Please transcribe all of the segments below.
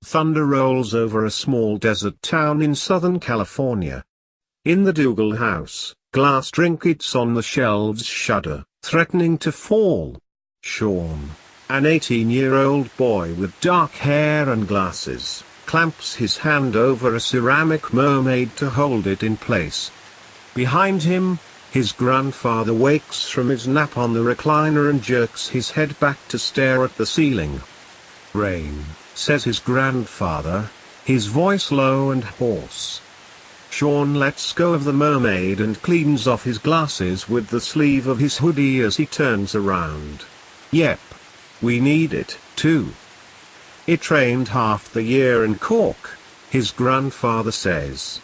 Thunder rolls over a small desert town in Southern California. In the Dougal house, glass trinkets on the shelves shudder, threatening to fall. Sean, an 18-year-old boy with dark hair and glasses, clamps his hand over a ceramic mermaid to hold it in place. Behind him, his grandfather wakes from his nap on the recliner and jerks his head back to stare at the ceiling. "Rain," says his grandfather, his voice low and hoarse. Sean lets go of the mermaid and cleans off his glasses with the sleeve of his hoodie as he turns around. "Yep. We need it, too. It rained half the year in Cork," his grandfather says.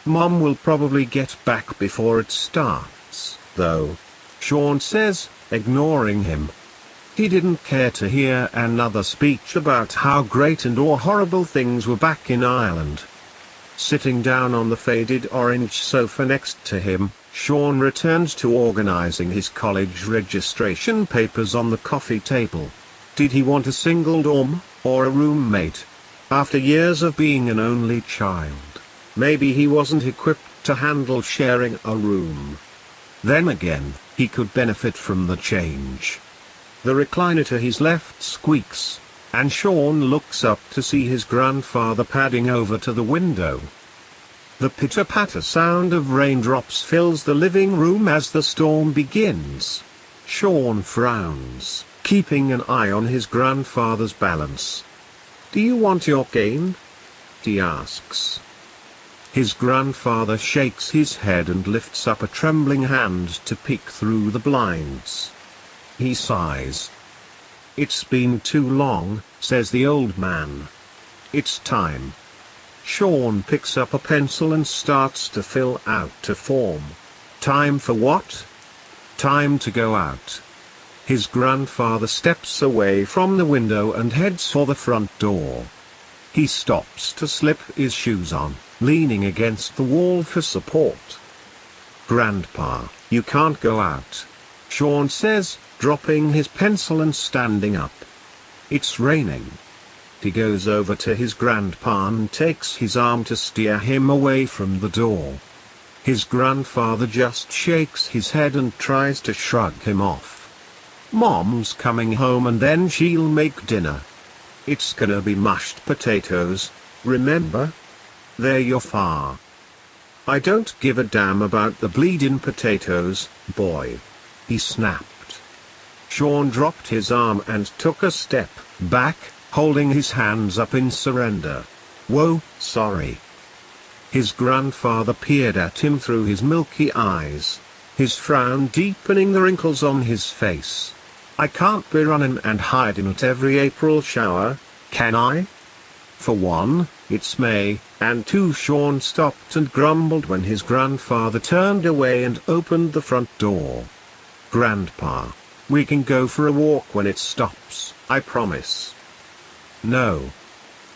"Mom will probably get back before it starts, though," Sean says, ignoring him. He didn't care to hear another speech about how great and or horrible things were back in Ireland. Sitting down on the faded orange sofa next to him, Sean returns to organizing his college registration papers on the coffee table. Did he want a single dorm, or a roommate? After years of being an only child, maybe he wasn't equipped to handle sharing a room. Then again, he could benefit from the change. The recliner to his left squeaks, and Sean looks up to see his grandfather padding over to the window. The pitter-patter sound of raindrops fills the living room as the storm begins. Sean frowns, keeping an eye on his grandfather's balance. "Do you want your cane?" he asks. His grandfather shakes his head and lifts up a trembling hand to peek through the blinds. He sighs. "It's been too long," says the old man. "It's time." Sean picks up a pencil and starts to fill out a form. Time for what? Time to go out. His grandfather steps away from the window and heads for the front door. He stops to slip his shoes on, leaning against the wall for support. "Grandpa, you can't go out," Sean says, dropping his pencil and standing up. "It's raining." He goes over to his grandpa and takes his arm to steer him away from the door. His grandfather just shakes his head and tries to shrug him off. "Mom's coming home and then she'll make dinner. It's gonna be mashed potatoes, remember? They're your fa." "I don't give a damn about the bleeding potatoes, boy," he snapped. Sean dropped his arm and took a step back, holding his hands up in surrender. "Whoa, sorry." His grandfather peered at him through his milky eyes, his frown deepening the wrinkles on his face. "I can't be running and hiding at every April shower, can I? For one, it's May, and two, Sean stopped and grumbled when his grandfather turned away and opened the front door. "Grandpa, we can go for a walk when it stops, I promise." "No."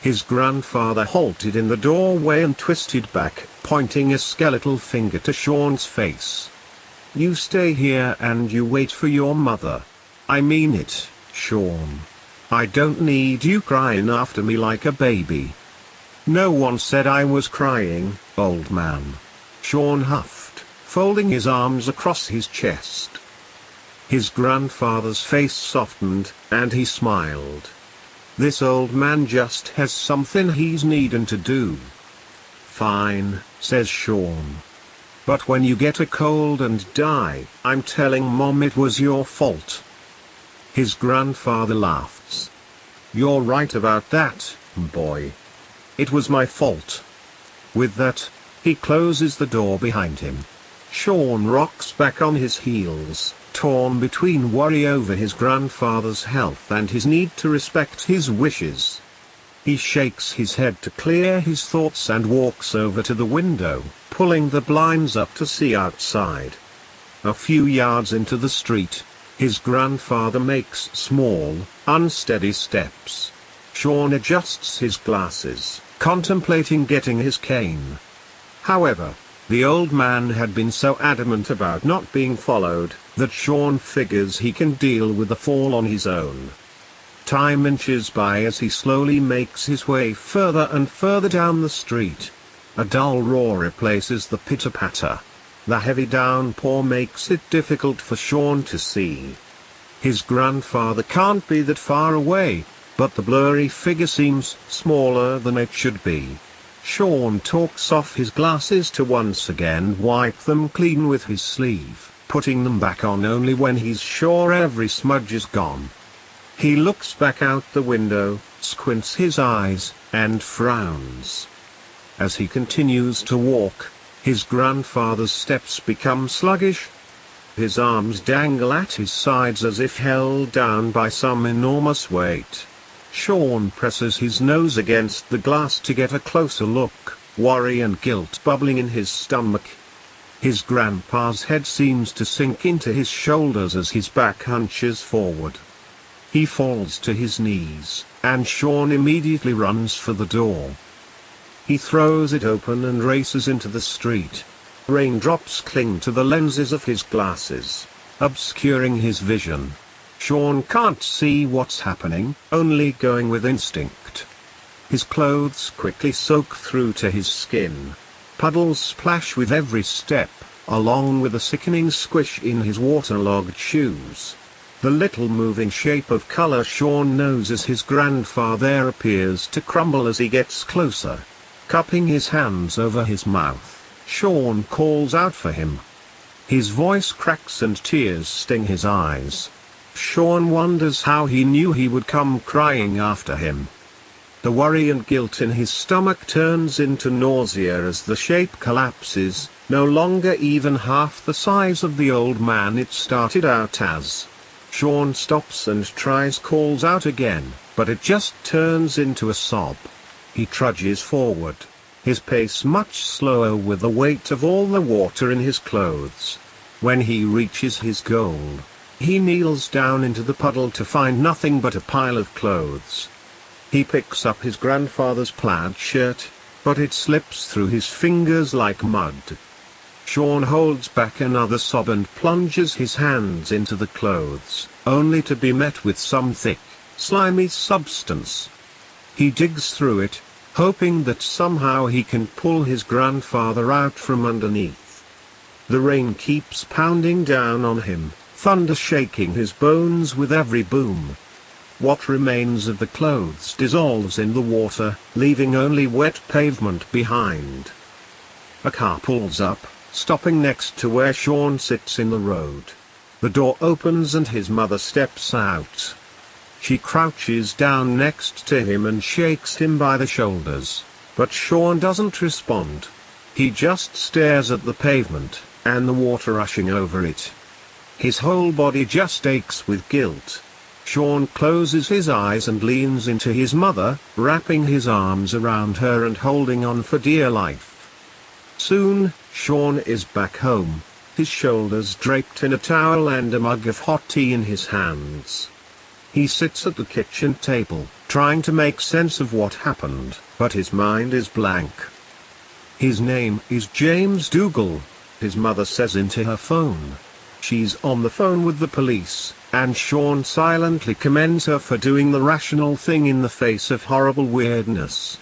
His grandfather halted in the doorway and twisted back, pointing a skeletal finger to Sean's face. "You stay here and you wait for your mother. I mean it, Sean. I don't need you crying after me like a baby." "No one said I was crying, old man," Sean huffed, folding his arms across his chest. His grandfather's face softened, and he smiled. This old man just has something he's needing to do. "Fine," says Sean. "But when you get a cold and die, I'm telling Mom it was your fault." His grandfather laughs. "You're right about that, boy. It was my fault." With that, he closes the door behind him. Sean rocks back on his heels, torn between worry over his grandfather's health and his need to respect his wishes. He shakes his head to clear his thoughts and walks over to the window, pulling the blinds up to see outside. A few yards into the street, his grandfather makes small, unsteady steps. Sean adjusts his glasses, contemplating getting his cane. However, the old man had been so adamant about not being followed, that Sean figures he can deal with the fall on his own. Time inches by as he slowly makes his way further and further down the street. A dull roar replaces the pitter-patter. The heavy downpour makes it difficult for Sean to see. His grandfather can't be that far away, but the blurry figure seems smaller than it should be. Sean takes off his glasses to once again wipe them clean with his sleeve, putting them back on only when he's sure every smudge is gone. He looks back out the window, squints his eyes, and frowns. As he continues to walk, his grandfather's steps become sluggish. His arms dangle at his sides as if held down by some enormous weight. Sean presses his nose against the glass to get a closer look, worry and guilt bubbling in his stomach. His grandpa's head seems to sink into his shoulders as his back hunches forward. He falls to his knees, and Sean immediately runs for the door. He throws it open and races into the street. Raindrops cling to the lenses of his glasses, obscuring his vision. Sean can't see what's happening, only going with instinct. His clothes quickly soak through to his skin. Puddles splash with every step, along with a sickening squish in his waterlogged shoes. The little moving shape of color Sean knows as his grandfather appears to crumble as he gets closer. Cupping his hands over his mouth, Sean calls out for him. His voice cracks and tears sting his eyes. Sean wonders how he knew he would come crying after him. The worry and guilt in his stomach turns into nausea as the shape collapses, no longer even half the size of the old man it started out as. Sean stops and calls out again, but it just turns into a sob. He trudges forward, his pace much slower with the weight of all the water in his clothes. When he reaches his goal, he kneels down into the puddle to find nothing but a pile of clothes. He picks up his grandfather's plaid shirt, but it slips through his fingers like mud. Sean holds back another sob and plunges his hands into the clothes, only to be met with some thick, slimy substance. He digs through it, hoping that somehow he can pull his grandfather out from underneath. The rain keeps pounding down on him, thunder shaking his bones with every boom. What remains of the clothes dissolves in the water, leaving only wet pavement behind. A car pulls up, stopping next to where Sean sits in the road. The door opens and his mother steps out. She crouches down next to him and shakes him by the shoulders, but Sean doesn't respond. He just stares at the pavement, and the water rushing over it. His whole body just aches with guilt. Sean closes his eyes and leans into his mother, wrapping his arms around her and holding on for dear life. Soon, Sean is back home, his shoulders draped in a towel and a mug of hot tea in his hands. He sits at the kitchen table, trying to make sense of what happened, but his mind is blank. His name is James Dougal, his mother says into her phone. She's on the phone with the police, and Sean silently commends her for doing the rational thing in the face of horrible weirdness.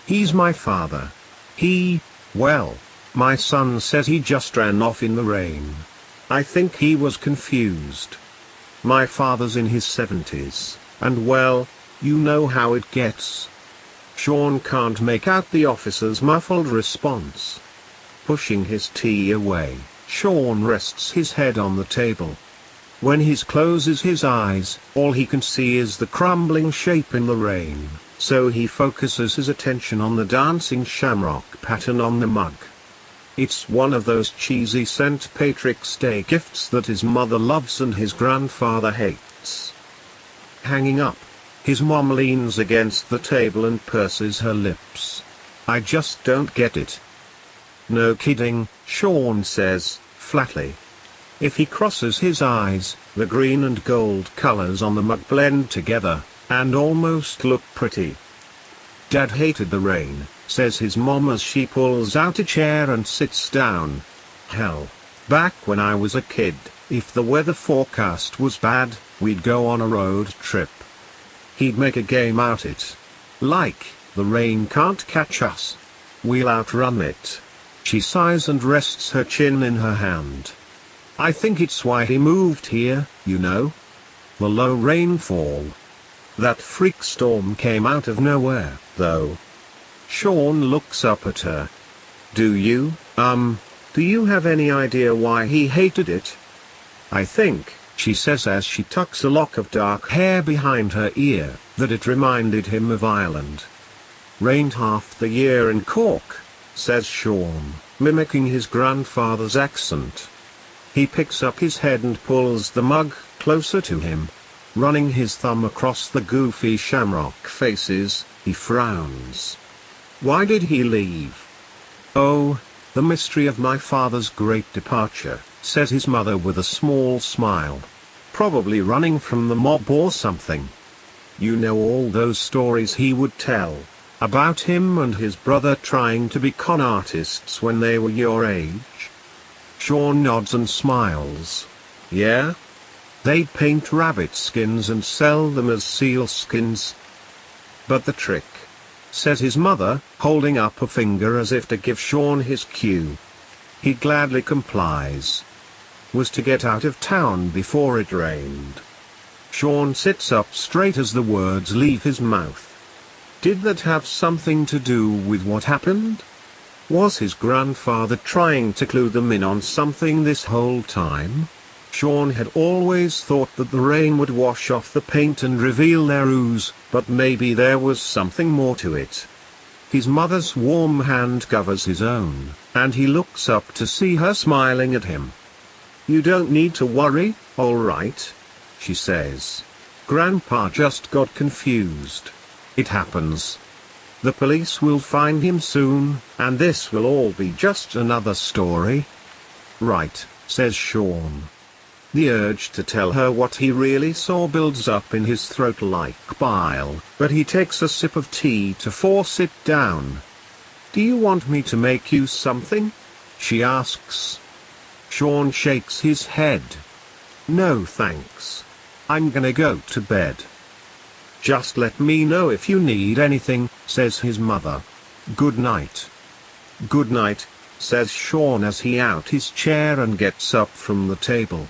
He's my father. Well, my son says he just ran off in the rain. I think he was confused. My father's in his 70s, and well, you know how it gets. Sean can't make out the officer's muffled response. Pushing his tea away, Sean rests his head on the table. When he closes his eyes, all he can see is the crumbling shape in the rain, so he focuses his attention on the dancing shamrock pattern on the mug. It's one of those cheesy St. Patrick's Day gifts that his mother loves and his grandfather hates. Hanging up, his mom leans against the table and purses her lips. I just don't get it. No kidding, Sean says, flatly. If he crosses his eyes, the green and gold colors on the mug blend together, and almost look pretty. Dad hated the rain, says his mom as she pulls out a chair and sits down. Hell, back when I was a kid, if the weather forecast was bad, we'd go on a road trip. He'd make a game out it. Like, the rain can't catch us. We'll outrun it. She sighs and rests her chin in her hand. I think it's why he moved here, you know. The low rainfall. That freak storm came out of nowhere, though. Sean looks up at her. Do you have any idea why he hated it? I think, she says as she tucks a lock of dark hair behind her ear, that it reminded him of Ireland. Rained half the year in Cork, says Sean, mimicking his grandfather's accent. He picks up his head and pulls the mug closer to him. Running his thumb across the goofy shamrock faces, he frowns. Why did he leave? Oh, the mystery of my father's great departure, says his mother with a small smile. Probably running from the mob or something. You know all those stories he would tell, about him and his brother trying to be con artists when they were your age? Sean nods and smiles. Yeah? They'd paint rabbit skins and sell them as seal skins. But the trick, says his mother, holding up a finger as if to give Sean his cue. He gladly complies. Was to get out of town before it rained. Sean sits up straight as the words leave his mouth. Did that have something to do with what happened? Was his grandfather trying to clue them in on something this whole time? Sean had always thought that the rain would wash off the paint and reveal their ooze, but maybe there was something more to it. His mother's warm hand covers his own, and he looks up to see her smiling at him. You don't need to worry, all right, she says. Grandpa just got confused. It happens. The police will find him soon, and this will all be just another story. Right, says Sean. The urge to tell her what he really saw builds up in his throat like bile, but he takes a sip of tea to force it down. Do you want me to make you something? She asks. Sean shakes his head. No thanks. I'm gonna go to bed. Just let me know if you need anything, says his mother. Good night. Good night, says Sean as he out his chair and gets up from the table.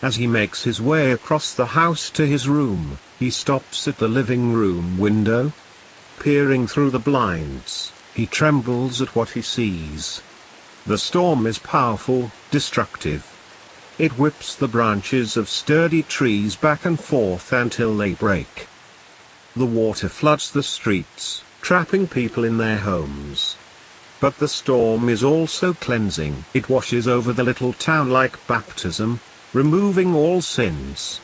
As he makes his way across the house to his room, he stops at the living room window. Peering through the blinds, he trembles at what he sees. The storm is powerful, destructive. It whips the branches of sturdy trees back and forth until they break. The water floods the streets, trapping people in their homes. But the storm is also cleansing. It washes over the little town like baptism, removing all sins.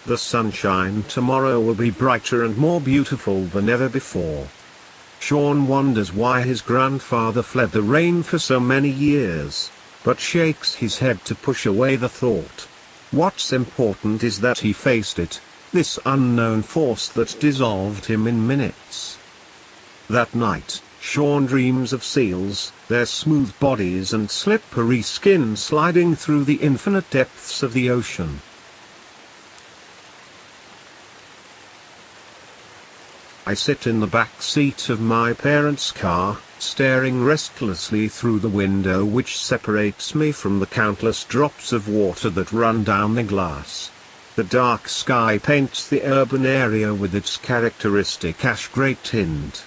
The sunshine tomorrow will be brighter and more beautiful than ever before. Sean wonders why his grandfather fled the rain for so many years, but shakes his head to push away the thought. What's important is that he faced it, this unknown force that dissolved him in minutes. That night, Sean dreams of seals, their smooth bodies and slippery skin sliding through the infinite depths of the ocean. I sit in the back seat of my parents' car, staring restlessly through the window which separates me from the countless drops of water that run down the glass. The dark sky paints the urban area with its characteristic ash-grey tint.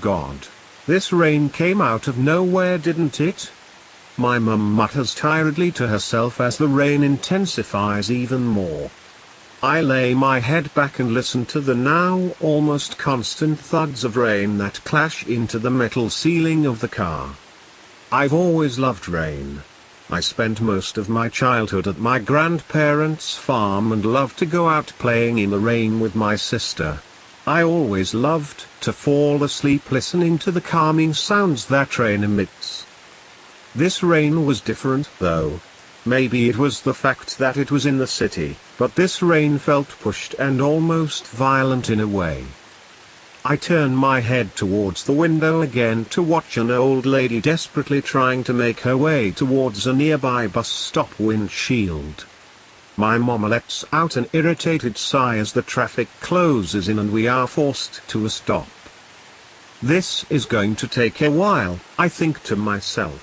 God. This rain came out of nowhere, didn't it? My mum mutters tiredly to herself as the rain intensifies even more. I lay my head back and listen to the now almost constant thuds of rain that clash into the metal ceiling of the car. I've always loved rain. I spent most of my childhood at my grandparents' farm and loved to go out playing in the rain with my sister. I always loved to fall asleep listening to the calming sounds that rain emits. This rain was different, though. Maybe it was the fact that it was in the city, but this rain felt pushed and almost violent in a way. I turn my head towards the window again to watch an old lady desperately trying to make her way towards a nearby bus stop windshield. My mom lets out an irritated sigh as the traffic closes in and we are forced to a stop. This is going to take a while, I think to myself.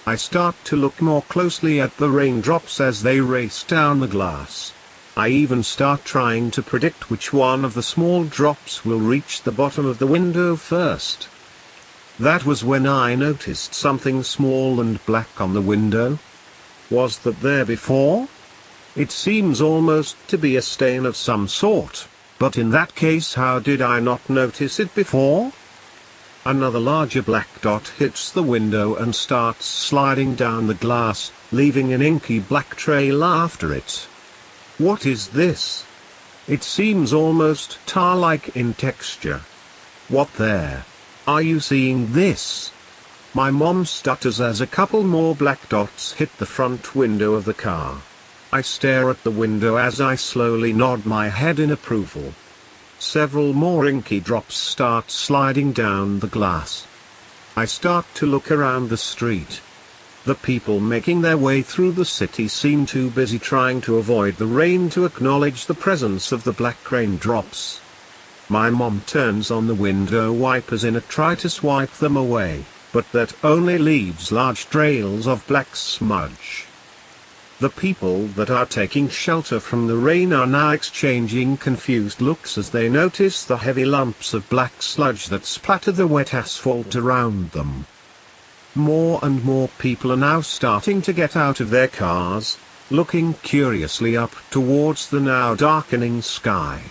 I start to look more closely at the raindrops as they race down the glass. I even start trying to predict which one of the small drops will reach the bottom of the window first. That was when I noticed something small and black on the window. Was that there before? It seems almost to be a stain of some sort, but in that case how did I not notice it before? Another larger black dot hits the window and starts sliding down the glass, leaving an inky black trail after it. What is this? It seems almost tar-like in texture. What there? Are you seeing this? My mom stutters as a couple more black dots hit the front window of the car. I stare at the window as I slowly nod my head in approval. Several more inky drops start sliding down the glass. I start to look around the street. The people making their way through the city seem too busy trying to avoid the rain to acknowledge the presence of the black raindrops. My mom turns on the window wipers in a try to swipe them away, but that only leaves large trails of black smudge. The people that are taking shelter from the rain are now exchanging confused looks as they notice the heavy lumps of black sludge that splatter the wet asphalt around them. More and more people are now starting to get out of their cars, looking curiously up towards the now darkening sky.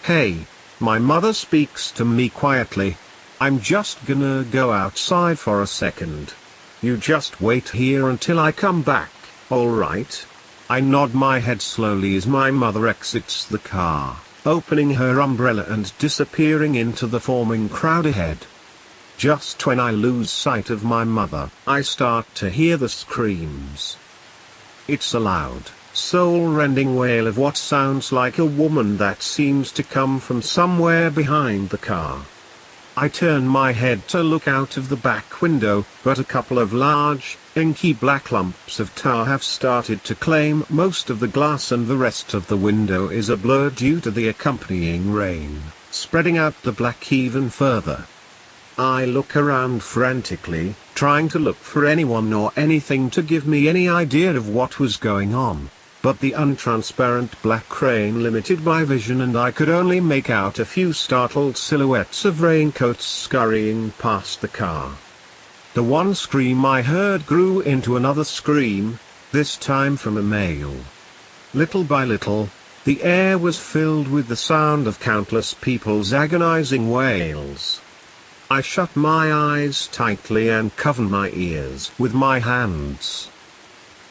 Hey, my mother speaks to me quietly. I'm just gonna go outside for a second. You just wait here until I come back. Alright. I nod my head slowly as my mother exits the car, opening her umbrella and disappearing into the forming crowd ahead. Just when I lose sight of my mother, I start to hear the screams. It's a loud, soul-rending wail of what sounds like a woman that seems to come from somewhere behind the car. I turn my head to look out of the back window, but a couple of large, inky black lumps of tar have started to claim most of the glass and the rest of the window is a blur due to the accompanying rain, spreading out the black even further. I look around frantically, trying to look for anyone or anything to give me any idea of what was going on. But the untransparent black rain limited my vision and I could only make out a few startled silhouettes of raincoats scurrying past the car. The one scream I heard grew into another scream, this time from a male. Little by little, the air was filled with the sound of countless people's agonizing wails. I shut my eyes tightly and cover my ears with my hands.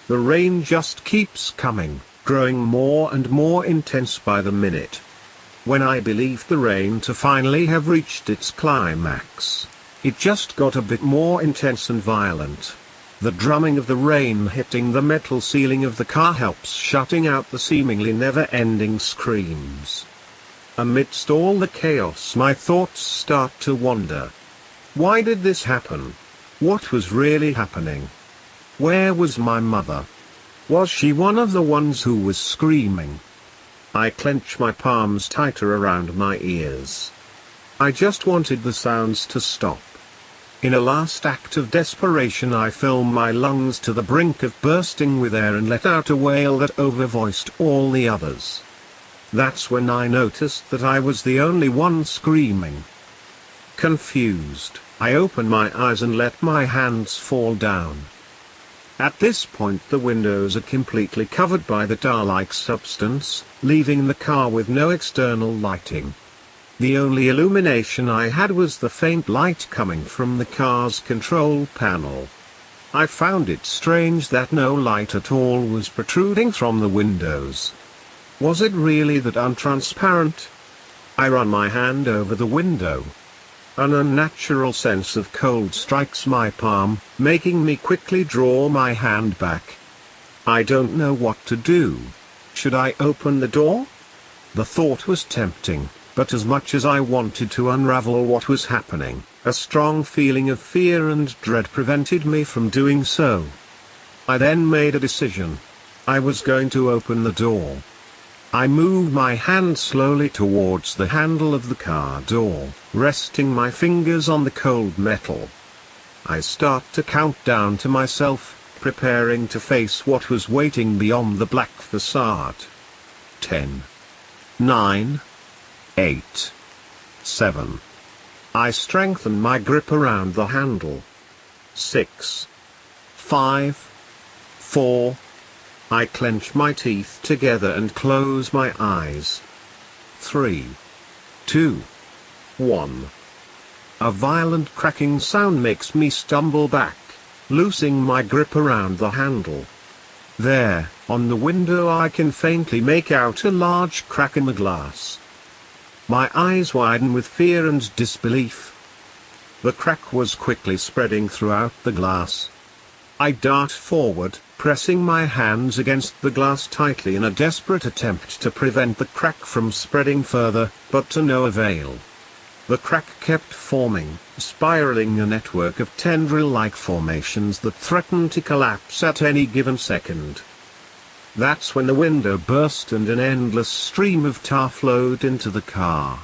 The rain just keeps coming, growing more and more intense by the minute. When I believed the rain to finally have reached its climax, it just got a bit more intense and violent. The drumming of the rain hitting the metal ceiling of the car helps shutting out the seemingly never-ending screams. Amidst all the chaos, my thoughts start to wander. Why did this happen? What was really happening? Where was my mother? Was she one of the ones who was screaming? I clench my palms tighter around my ears. I just wanted the sounds to stop. In a last act of desperation I fill my lungs to the brink of bursting with air and let out a wail that overvoiced all the others. That's when I noticed that I was the only one screaming. Confused, I open my eyes and let my hands fall down. At this point the windows are completely covered by the tar-like substance, leaving the car with no external lighting. The only illumination I had was the faint light coming from the car's control panel. I found it strange that no light at all was protruding from the windows. Was it really that untransparent? I run my hand over the window. An unnatural sense of cold strikes my palm, making me quickly draw my hand back. I don't know what to do. Should I open the door? The thought was tempting, but as much as I wanted to unravel what was happening, a strong feeling of fear and dread prevented me from doing so. I then made a decision. I was going to open the door. I moved my hand slowly towards the handle of the car door, resting my fingers on the cold metal. I start to count down to myself, preparing to face what was waiting beyond the black facade. 10. 9. 8. 7. I strengthen my grip around the handle. 6. 5. 4. I clench my teeth together and close my eyes. 3. 2. 1. A violent cracking sound makes me stumble back, loosing my grip around the handle. There, on the window, I can faintly make out a large crack in the glass. My eyes widen with fear and disbelief. The crack was quickly spreading throughout the glass. I dart forward, pressing my hands against the glass tightly in a desperate attempt to prevent the crack from spreading further, but to no avail. The crack kept forming, spiraling a network of tendril-like formations that threatened to collapse at any given second. That's when the window burst and an endless stream of tar flowed into the car.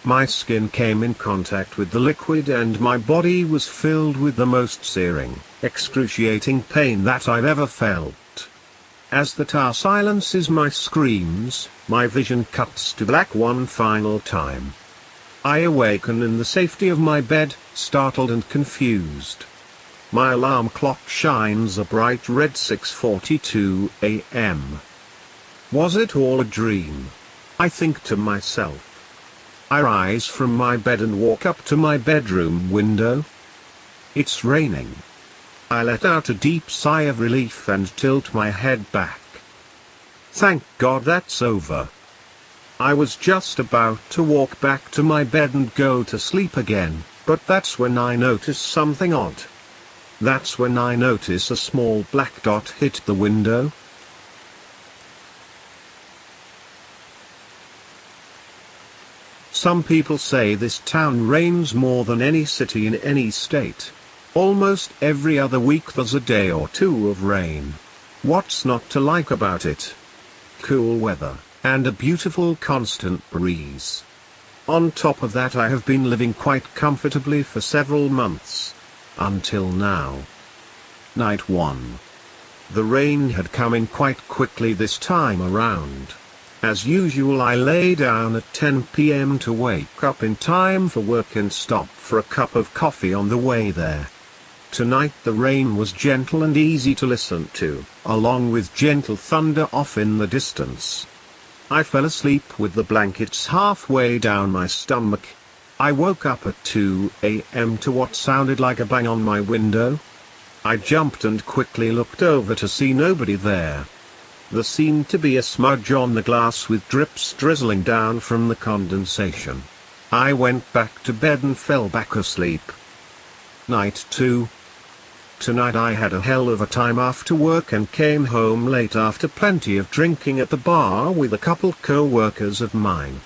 My skin came in contact with the liquid and my body was filled with the most searing, excruciating pain that I've ever felt. As the tar silences my screams, my vision cuts to black one final time. I awaken in the safety of my bed, startled and confused. My alarm clock shines a bright red 6:42 a.m. Was it all a dream? I think to myself. I rise from my bed and walk up to my bedroom window. It's raining. I let out a deep sigh of relief and tilt my head back. Thank God that's over. I was just about to walk back to my bed and go to sleep again, but that's when I notice something odd. That's when I notice a small black dot hit the window. Some people say this town rains more than any city in any state. Almost every other week there's a day or two of rain. What's not to like about it? Cool weather, and a beautiful constant breeze. On top of that, I have been living quite comfortably for several months. Until now. Night 1. The rain had come in quite quickly this time around. As usual, I lay down at 10 p.m. to wake up in time for work and stop for a cup of coffee on the way there. Tonight the rain was gentle and easy to listen to, along with gentle thunder off in the distance. I fell asleep with the blankets halfway down my stomach. I woke up at 2 a.m. to what sounded like a bang on my window. I jumped and quickly looked over to see nobody there. There seemed to be a smudge on the glass with drips drizzling down from the condensation. I went back to bed and fell back asleep. Night 2. Tonight I had a hell of a time after work and came home late after plenty of drinking at the bar with a couple co-workers of mine.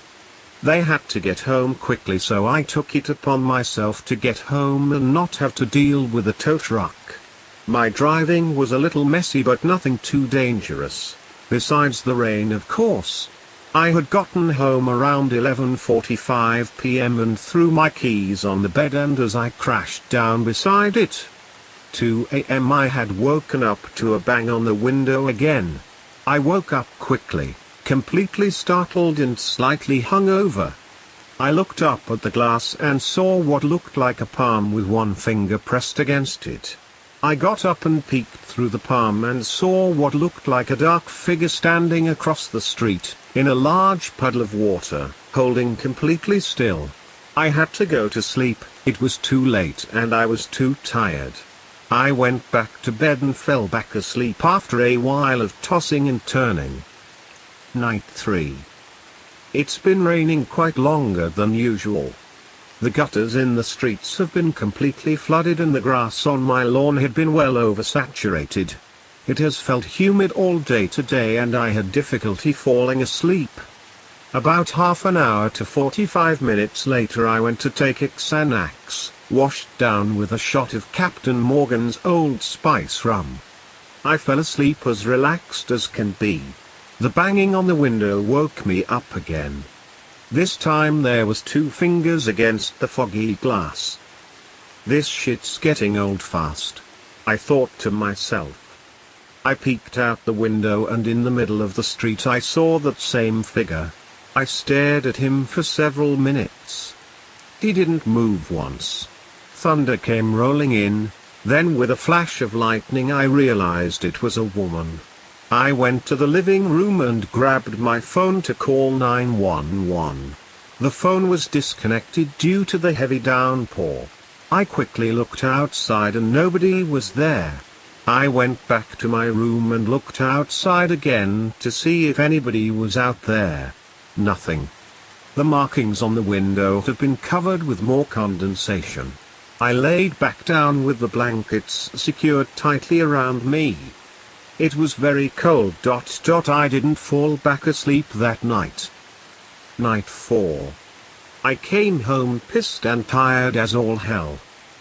They had to get home quickly, so I took it upon myself to get home and not have to deal with a tow truck. My driving was a little messy but nothing too dangerous, besides the rain of course. I had gotten home around 11:45 p.m. and threw my keys on the bed, and as I crashed down beside it, 2 a.m. I had woken up to a bang on the window again. I woke up quickly, completely startled and slightly hungover. I looked up at the glass and saw what looked like a palm with one finger pressed against it. I got up and peeked through the palm and saw what looked like a dark figure standing across the street, in a large puddle of water, holding completely still. I had to go to sleep, it was too late and I was too tired. I went back to bed and fell back asleep after a while of tossing and turning. Night 3. It's been raining quite longer than usual. The gutters in the streets have been completely flooded and the grass on my lawn had been well oversaturated. It has felt humid all day today and I had difficulty falling asleep. About half an hour to 45 minutes later I went to take Xanax, washed down with a shot of Captain Morgan's Old Spice rum. I fell asleep as relaxed as can be. The banging on the window woke me up again. This time there was 2 fingers against the foggy glass. This shit's getting old fast, I thought to myself. I peeked out the window and in the middle of the street I saw that same figure. I stared at him for several minutes. He didn't move once. Thunder came rolling in, then with a flash of lightning I realized it was a woman. I went to the living room and grabbed my phone to call 911. The phone was disconnected due to the heavy downpour. I quickly looked outside and nobody was there. I went back to my room and looked outside again to see if anybody was out there. Nothing. The markings on the window had been covered with more condensation. I laid back down with the blankets secured tightly around me. It was very cold. I didn't fall back asleep that night. Night 4. I came home pissed and tired as all hell.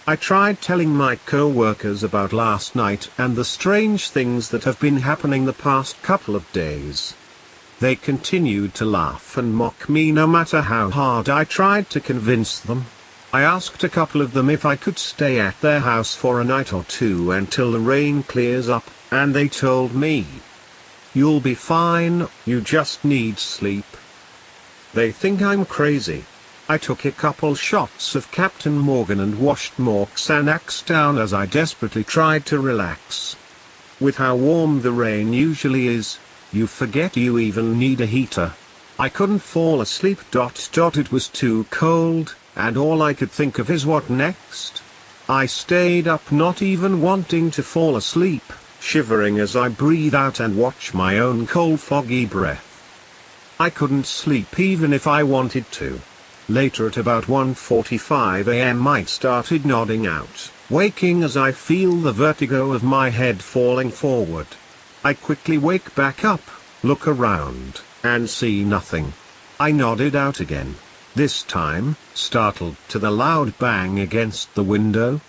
I tried telling my co-workers about last night and the strange things that have been happening the past couple of days. They continued to laugh and mock me no matter how hard I tried to convince them. I asked a couple of them if I could stay at their house for a night or 2 until the rain clears up, and they told me, "You'll be fine, you just need sleep." They think I'm crazy. I took a couple shots of Captain Morgan and washed more Xanax down as I desperately tried to relax. With how warm the rain usually is, you forget you even need a heater. I couldn't fall asleep. It was too cold, and all I could think of is what next. I stayed up not even wanting to fall asleep, shivering as I breathe out and watch my own cold foggy breath. I couldn't sleep even if I wanted to. Later at about 1:45 a.m. I started nodding out, waking as I feel the vertigo of my head falling forward. I quickly wake back up, look around, and see nothing. I nodded out again, this time, startled to the loud bang against the window.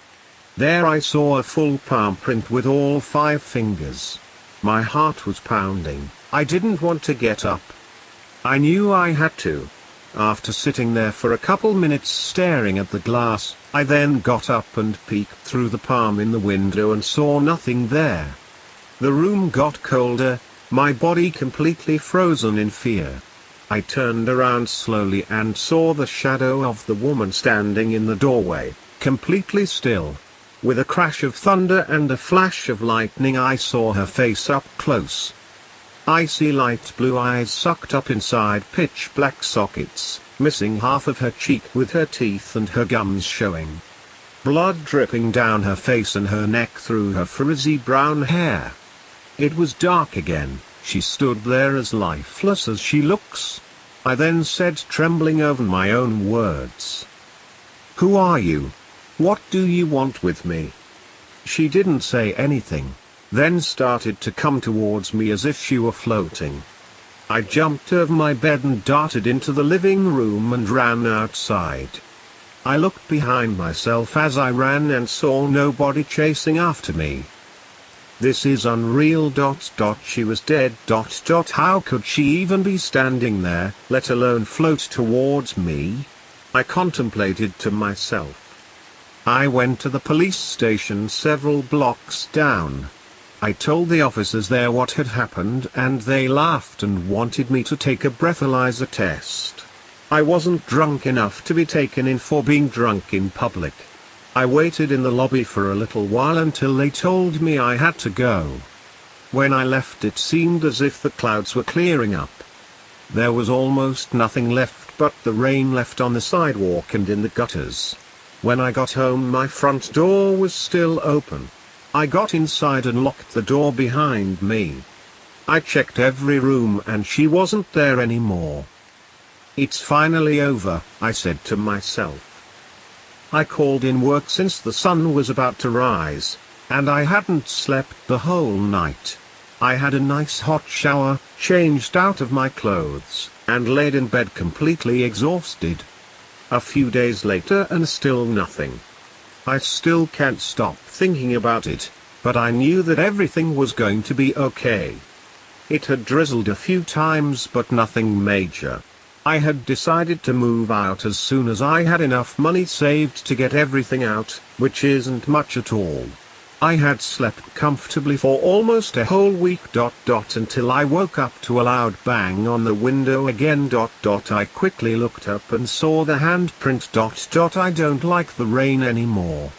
There I saw a full palm print with all 5 fingers. My heart was pounding. I didn't want to get up. I knew I had to. After sitting there for a couple minutes staring at the glass, I then got up and peeked through the palm in the window and saw nothing there. The room got colder, my body completely frozen in fear. I turned around slowly and saw the shadow of the woman standing in the doorway, completely still. With a crash of thunder and a flash of lightning I saw her face up close. Icy light blue eyes sucked up inside pitch black sockets, missing half of her cheek with her teeth and her gums showing. Blood dripping down her face and her neck through her frizzy brown hair. It was dark again. She stood there as lifeless as she looks. I then said, trembling over my own words, "Who are you? What do you want with me?" She didn't say anything, then started to come towards me as if she were floating. I jumped over my bed and darted into the living room and ran outside. I looked behind myself as I ran and saw nobody chasing after me. This is unreal. She was dead. How could she even be standing there, let alone float towards me? I contemplated to myself. I went to the police station several blocks down. I told the officers there what had happened and they laughed and wanted me to take a breathalyzer test. I wasn't drunk enough to be taken in for being drunk in public. I waited in the lobby for a little while until they told me I had to go. When I left it seemed as if the clouds were clearing up. There was almost nothing left but the rain left on the sidewalk and in the gutters. When I got home my front door was still open. I got inside and locked the door behind me. I checked every room and she wasn't there anymore. It's finally over, I said to myself. I called in work since the sun was about to rise, and I hadn't slept the whole night. I had a nice hot shower, changed out of my clothes, and laid in bed completely exhausted. A few days later and still nothing. I still can't stop thinking about it. but I knew that everything was going to be okay. It had drizzled a few times but nothing major. I had decided to move out as soon as I had enough money saved to get everything out, which isn't much at all. I had slept comfortably for almost a whole week. Until I woke up to a loud bang on the window again. I quickly looked up and saw the handprint. I don't like the rain anymore.